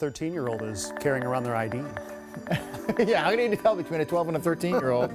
13-year-old is carrying around their ID. Yeah, I need to tell between a 12 and a 13-year-old.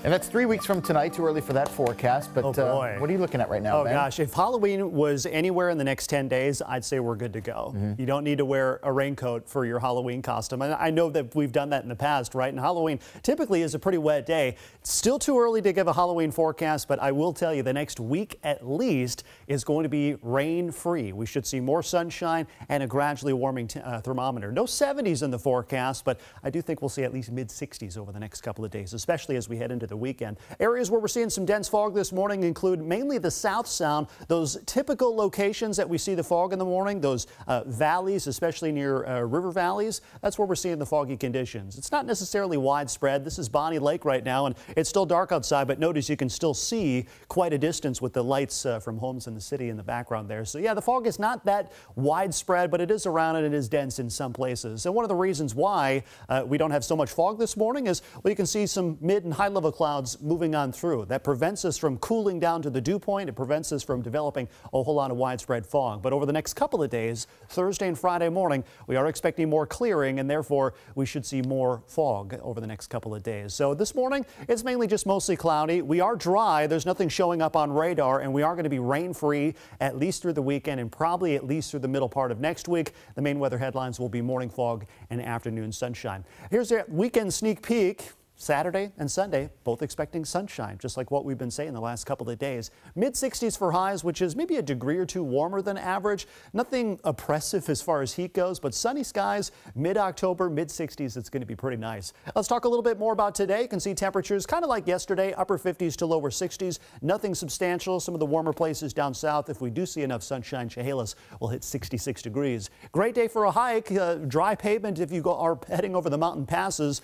And that's 3 weeks from tonight. Too early for that forecast. But Oh, boy. what are you looking at right now, Oh, Ben? gosh. If Halloween was anywhere in the next 10 days, I'd say we're good to go. You don't need to wear a raincoat for your Halloween costume. And I know that we've done that in the past, right? And Halloween typically is a pretty wet day. It's still too early to give a Halloween forecast, but I will tell you the next week at least is going to be rain-free. We should see more sunshine and a gradually warming thermometer. No 70s in the forecast, but I do think we'll see at least mid-60s over the next couple of days, especially as we head into the weekend. Areas where we're seeing some dense fog this morning include mainly the South Sound, those typical locations that we see the fog in the morning, those valleys, especially near river valleys. That's where we're seeing the foggy conditions. It's not necessarily widespread. This is Bonnie Lake right now, and it's still dark outside, but notice you can still see quite a distance with the lights from homes in the city in the background there. So yeah, the fog is not that widespread, but it is around and it is dense in some places. And one of the reasons why we don't have so much fog this morning is, well, you can see some mid and high level clouds moving on through. That prevents us from cooling down to the dew point. It prevents us from developing a whole lot of widespread fog. But over the next couple of days, Thursday and Friday morning, we are expecting more clearing, and therefore we should see more fog over the next couple of days. So this morning, it's mainly just mostly cloudy. We are dry. There's nothing showing up on radar, and we are going to be rain-free at least through the weekend and probably at least through the middle part of next week. The main weather headlines will be morning fog and afternoon sunshine. Here's a weekend sneak peek. Saturday and Sunday, both expecting sunshine, just like what we've been saying the last couple of days. Mid-60s for highs, which is maybe a degree or two warmer than average. Nothing oppressive as far as heat goes, but sunny skies, mid-October, mid-60s, it's going to be pretty nice. Let's talk a little bit more about today. You can see temperatures kind of like yesterday, upper 50s to lower 60s. Nothing substantial. Some of the warmer places down south, if we do see enough sunshine, Chehalis will hit 66 degrees. Great day for a hike. Dry pavement if you are heading over the mountain passes.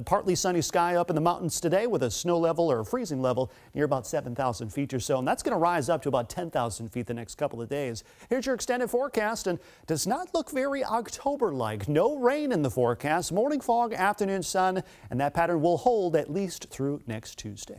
Partly sunny skies up in the mountains today with a snow level or a freezing level near about 7,000 feet or so. And that's going to rise up to about 10,000 feet the next couple of days. Here's your extended forecast, and does not look very October-like. No rain in the forecast. Morning fog, afternoon sun, and that pattern will hold at least through next Tuesday.